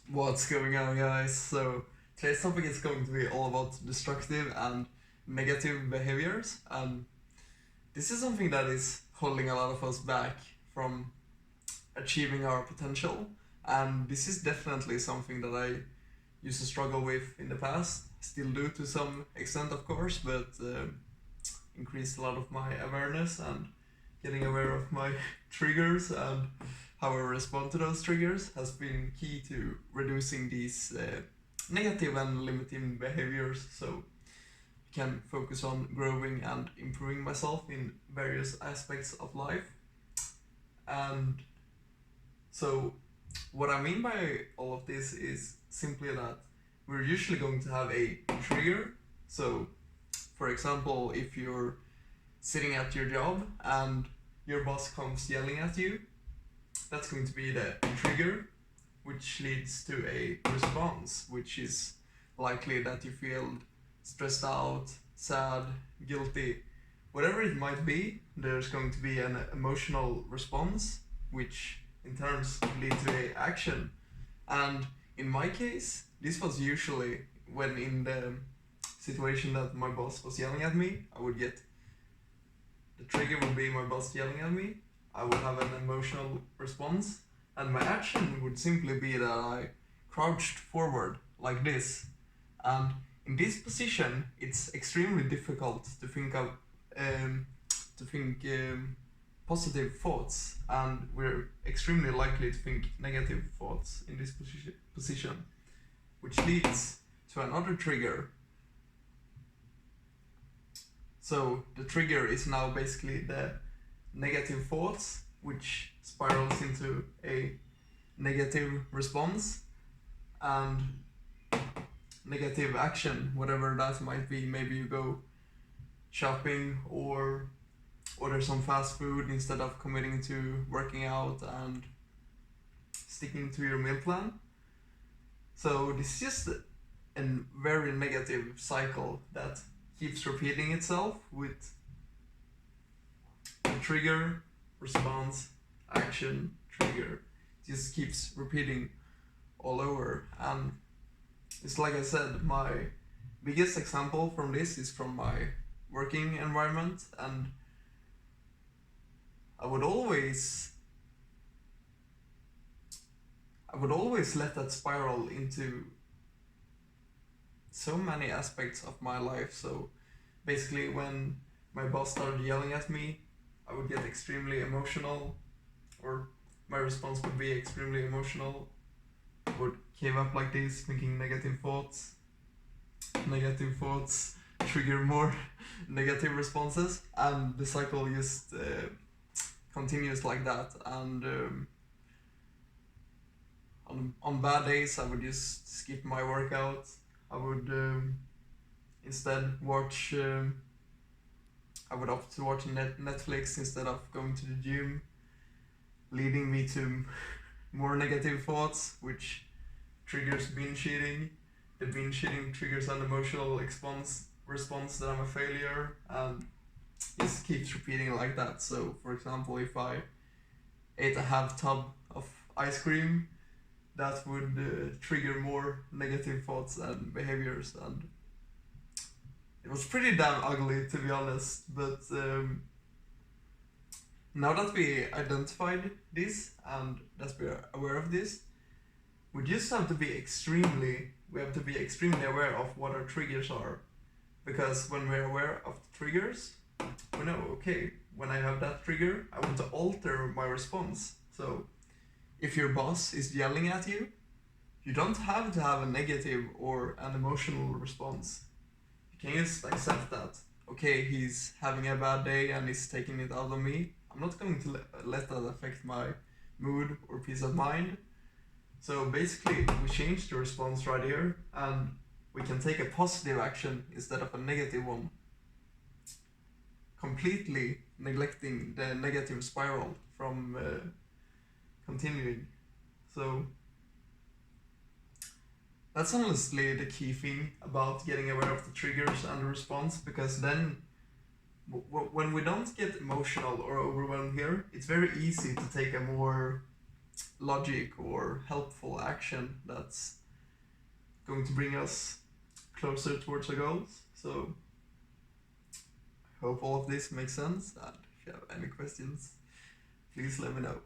What's going on, guys? So, today's topic is going to be all about destructive and negative behaviors. And this is something that is holding a lot of us back from achieving our potential. And this is definitely something that I used to struggle with in the past. Still do to some extent, of course, but increased a lot of my awareness and getting aware of my triggers and how I respond to those triggers has been key to reducing these negative and limiting behaviors. So I can focus on growing and improving myself in various aspects of life. And so, what I mean by all of this is simply that we're usually going to have a trigger. So, for example, if you're sitting at your job and your boss comes yelling at you, that's going to be the trigger, which leads to a response, which is likely that you feel stressed out, sad, guilty, whatever it might be. There's going to be an emotional response, which in turns lead to a action. And in my case, this was usually when in the situation that my boss was yelling at me, I would get the trigger would be my boss yelling at me. I would have an emotional response, and my action would simply be that I crouched forward like this. And in this position, it's extremely difficult to think of to think positive thoughts, and we're extremely likely to think negative thoughts in this position, which leads to another trigger. So the trigger is now basically the negative thoughts, which spirals into a negative response and negative action, whatever that might be. Maybe you go shopping or order some fast food instead of committing to working out and sticking to your meal plan. So this is just a very negative cycle that keeps repeating itself with trigger, response, action, trigger. It just keeps repeating all over. And it's like I said, my biggest example from this is from my working environment, and I would always let that spiral into so many aspects of my life. So basically, when my boss started yelling at me, I would get extremely emotional, or my response would be extremely emotional. I would came up like this, thinking negative thoughts. Negative thoughts trigger more negative responses, and the cycle just continues like that. And on bad days, I would just skip my workout. I would instead watch. I would opt to watch Netflix instead of going to the gym, leading me to more negative thoughts, which triggers binge eating. The binge eating triggers an emotional response that I'm a failure, and it keeps repeating like that. So, for example, if I ate a half tub of ice cream, that would trigger more negative thoughts and behaviors, and it was pretty damn ugly, to be honest. But now that we identified this and that we are aware of this, we just have to be extremely aware of what our triggers are, because when we're aware of the triggers, we know, okay, when I have that trigger, I want to alter my response. So if your boss is yelling at you, you don't have to have a negative or an emotional response. You can just accept that, okay, he's having a bad day and he's taking it out on me. I'm not going to let that affect my mood or peace of mind. So basically, we change the response right here, and we can take a positive action instead of a negative one, completely neglecting the negative spiral from continuing. So that's honestly the key thing about getting aware of the triggers and the response, because then when we don't get emotional or overwhelmed here, it's very easy to take a more logic or helpful action that's going to bring us closer towards our goals. So I hope all of this makes sense, and if you have any questions, please let me know.